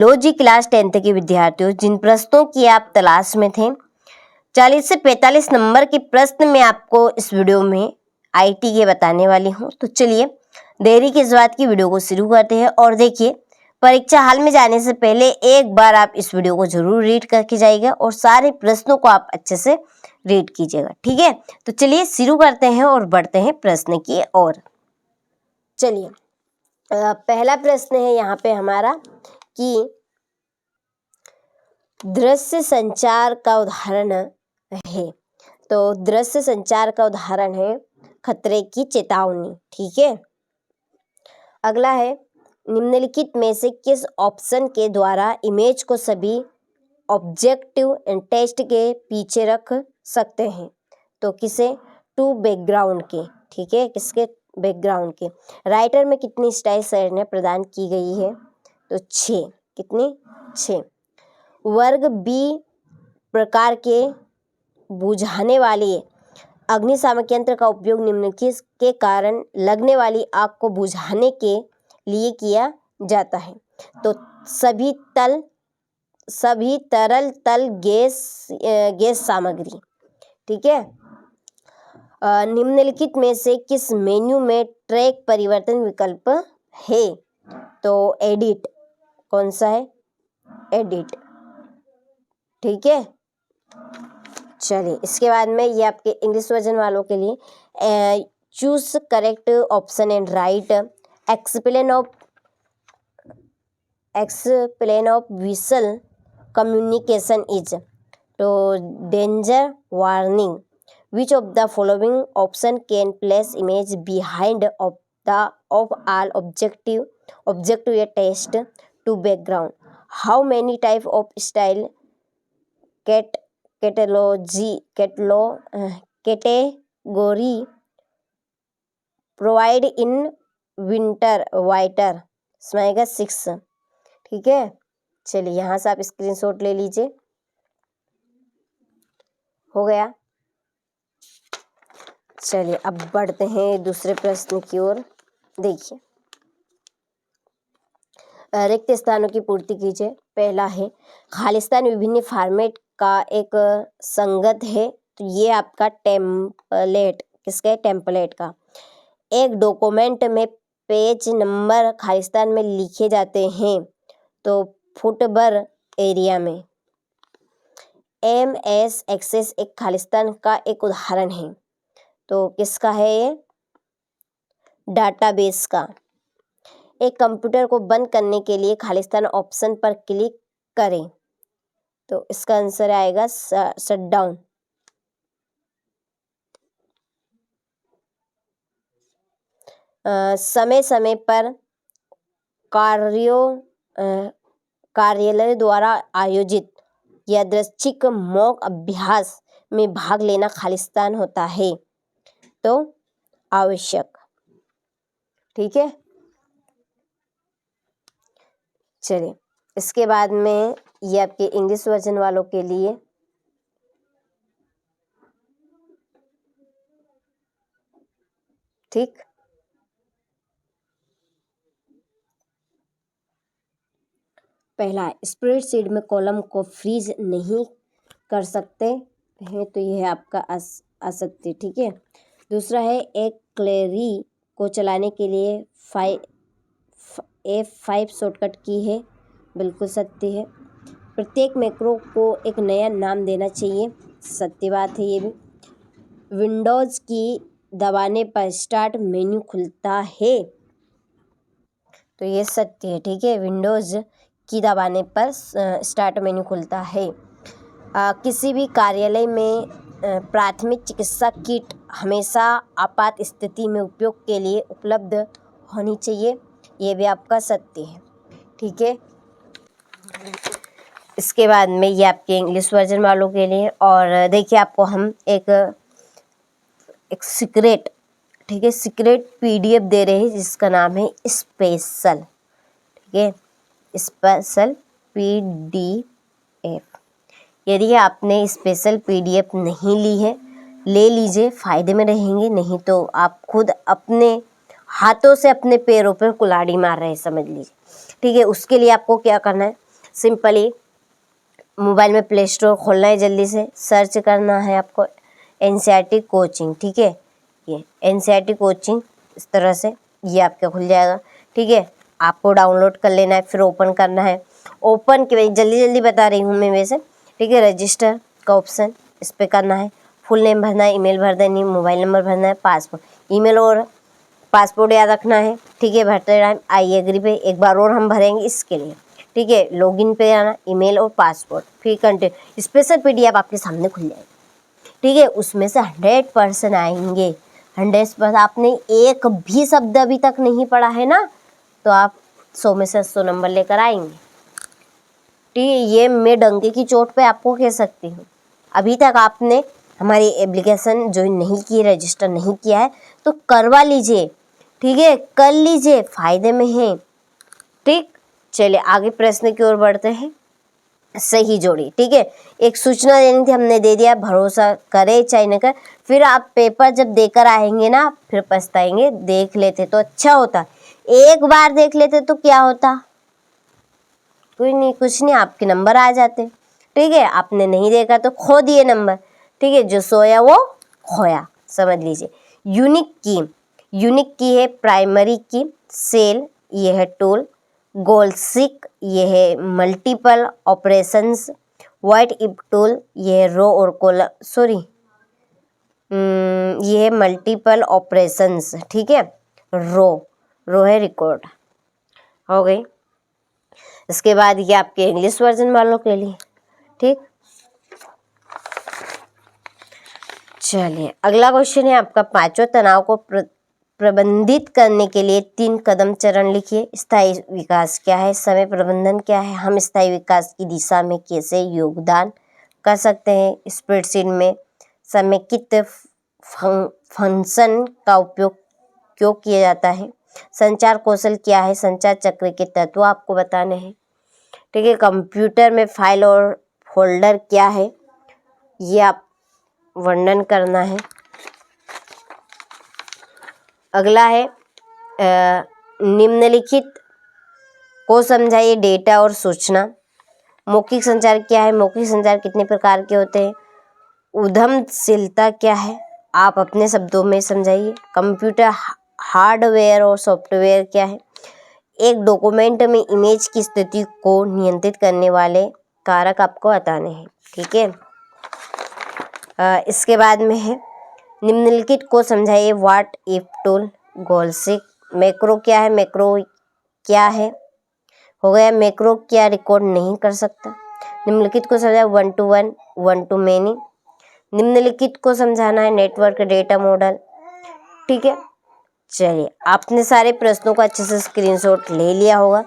लो जी class 10th के विद्यार्थियों, जिन प्रश्नों की आप तलाश में थे, 40 से 45 नंबर के प्रश्न मैं आपको इस वीडियो में आईटी के बताने वाली हूँ। तो चलिए देरी किस बात की, वीडियो को शुरू करते हैं। और देखिए, परीक्षा हाल में जाने से पहले एक बार आप इस वीडियो को जरूर रीड करके जाइएगा और सारे प्रश्नों को आप अच्छे से रीड कीजिएगा, ठीक है। तो चलिए शुरू करते हैं और बढ़ते हैं प्रश्न की ओर। चलिए पहला प्रश्न है यहाँ पे हमारा कि दृश्य संचार का उदाहरण है। तो दृश्य संचार का उदाहरण है खतरे की चेतावनी, ठीक है। अगला है, निम्नलिखित में से किस ऑप्शन के द्वारा इमेज को सभी ऑब्जेक्टिव एंड टेक्स्ट के पीछे रख सकते हैं। तो किसे, टू बैकग्राउंड के, ठीक है, किसके, बैकग्राउंड के। राइटर में कितनी स्टाइल सरने प्रदान की गई है, तो 6, कितनी, 6। वर्ग बी प्रकार के बुझाने वाले अग्निशामक यंत्र का उपयोग निम्नलिखित के कारण लगने वाली आग को बुझाने के लिए किया जाता है। तो सभी तरल तल गैस सामग्री, ठीक है। निम्नलिखित में से किस मेन्यू में ट्रैक परिवर्तन विकल्प है, तो एडिट, कौन सा है, एडिट, ठीक है। चलिए इसके बाद में ये आपके इंग्लिश वर्जन वालों के लिए, choose correct option and right explain of visual communication is, तो danger warning, which of the following option can place image behind of all objective a text to background? How many type of style category provide in whiter? इसमें आएगा 6, ठीक है। चलिए यहाँ से आप screenshot ले लीजिए, हो गया। चलिए अब बढ़ते हैं दूसरे प्रश्न की ओर। देखिए, रिक्त स्थानों की पूर्ति कीजिए। पहला है, खालिस्तान विभिन्न फॉर्मेट का एक संगत है। तो ये आपका टेम्पलेट, किसका है, टेम्पलेट का। एक डॉक्यूमेंट में पेज नंबर खालिस्तान में लिखे जाते हैं, तो फुटबर एरिया में। MS एक्सेस एक खालिस्तान का एक उदाहरण है, तो किसका है ये, डाटाबेस का। एक कंप्यूटर को बंद करने के लिए खालिस्तान ऑप्शन पर क्लिक करें, तो इसका आंसर आएगा शटडाउन। समय समय पर कार्यालय द्वारा आयोजित यादृच्छिक मॉक अभ्यास में भाग लेना खालिस्तान होता है, तो आवश्यक, ठीक है। चलिए इसके बाद में ये आपके इंग्लिश वर्जन वालों के लिए, ठीक। पहला, स्प्रेडशीट में कॉलम को फ्रीज नहीं कर सकते हैं, तो यह आपका असत्य, ठीक है। दूसरा है, एक क्वेरी को चलाने के लिए F5 शॉर्टकट की है, बिल्कुल सत्य है। प्रत्येक मैक्रो को एक नया नाम देना चाहिए, सत्य बात है ये भी। विंडोज़ की दबाने पर स्टार्ट मेन्यू खुलता है, तो ये सत्य है, ठीक है। विंडोज़ की दबाने पर स्टार्ट मेन्यू खुलता है। किसी भी कार्यालय में प्राथमिक चिकित्सा किट हमेशा आपात स्थिति में उपयोग के लिए उपलब्ध होनी चाहिए, ये भी आपका सत्य है, ठीक है। इसके बाद में ये आपके इंग्लिश वर्जन वालों के लिए। और देखिए, आपको हम एक सीक्रेट, ठीक है, सीक्रेट PDF दे रहे हैं जिसका नाम है स्पेशल, ठीक है, स्पेशल PDF। यदि आपने स्पेशल PDF नहीं ली है, ले लीजिए, फ़ायदे में रहेंगे। नहीं तो आप खुद अपने हाथों से अपने पैरों पर कुल्हाड़ी मार रहे हैं, समझ लीजिए, ठीक है। उसके लिए आपको क्या करना है, सिंपली मोबाइल में प्ले स्टोर खोलना है, जल्दी से सर्च करना है आपको NCERT कोचिंग, ठीक है। ये NCERT कोचिंग इस तरह से ये आपका खुल जाएगा, ठीक है। आपको डाउनलोड कर लेना है, फिर ओपन करना है। ओपन के जल्दी जल्दी बता रही हूँ मैं वैसे, ठीक है। रजिस्टर का ऑप्शन इस पर करना है, फुल नेम भरना है, ईमेल भर देनी, मोबाइल नंबर भरना है, पासपोर्ट, ईमेल और पासपोर्ट याद रखना है, ठीक है। भरते टाइम आई एग्री पे एक बार और हम भरेंगे इसके लिए, ठीक है। लॉगिन पे आना, ईमेल और पासपोर्ट, फिर कंटिन्यू। स्पेशल PDF आपके सामने खुल जाएगी, ठीक है। उसमें से 100% आएंगे, 100%। आपने एक भी शब्द अभी तक नहीं पढ़ा है ना, तो आप 100 में से 100 नंबर लेकर आएंगे, ठीक है। ये मैं डंके की चोट पे आपको कह सकती हूँ। अभी तक आपने हमारी एप्लीकेशन ज्वाइन नहीं की, रजिस्टर नहीं किया है, तो करवा लीजिए, ठीक है। कर लीजिए, फायदे में है, ठीक। चलिए आगे प्रश्न की ओर बढ़ते हैं। सही जोड़ी, ठीक है। एक सूचना देनी थी, हमने दे दिया, भरोसा करे चाहे न करे। फिर आप पेपर जब देकर आएंगे ना, फिर पछताएंगे। देख लेते तो अच्छा होता, एक बार देख लेते तो क्या होता, कोई नहीं, कुछ नहीं, आपके नंबर आ जाते, ठीक है। आपने नहीं देखा तो खो दिए नंबर, ठीक है। जो सोया वो खोया, समझ लीजिए। यूनिक की है प्राइमरी की, सेल ये है टूल, गोल्सिक ये है multiple operations, white if tool ये है रो और कॉलम, ये है मल्टीपल ऑपरेशंस, ठीक है। रो है रिकॉर्ड, हो गई। इसके बाद ये आपके इंग्लिश वर्जन वालों के लिए, ठीक। चलिए अगला क्वेश्चन है आपका, पांचों तनाव को प्रबंधित करने के लिए 3 कदम चरण लिखिए। स्थायी विकास क्या है, समय प्रबंधन क्या है, हम स्थायी विकास की दिशा में कैसे योगदान कर सकते हैं, स्प्रेडशीट में समेकित फंक्शन का उपयोग क्यों किया जाता है, संचार कौशल क्या है, संचार चक्र के तत्व आपको बताने हैं, ठीक है। कंप्यूटर में फाइल और फोल्डर क्या है, ये आप वर्णन करना है। अगला है निम्नलिखित को समझाइए, डेटा और सूचना। मौखिक संचार क्या है, मौखिक संचार कितने प्रकार के होते हैं, उद्यमशीलता क्या है, आप अपने शब्दों में समझाइए। कंप्यूटर हार्डवेयर और सॉफ्टवेयर क्या है, एक डॉक्यूमेंट में इमेज की स्थिति को नियंत्रित करने वाले कारक आपको बताने हैं, ठीक है। इसके बाद में है निम्नलिखित को समझाइए, व्हाट इफ टूल, गोल्सिक, मैक्रो क्या है, मैक्रो क्या है, हो गया। मैक्रो क्या रिकॉर्ड नहीं कर सकता। निम्नलिखित को समझाए, 1 to 1, 1 to many। निम्नलिखित को समझाना है, नेटवर्क डेटा मॉडल, ठीक है। चलिए आपने सारे प्रश्नों का अच्छे से स्क्रीनशॉट ले लिया होगा।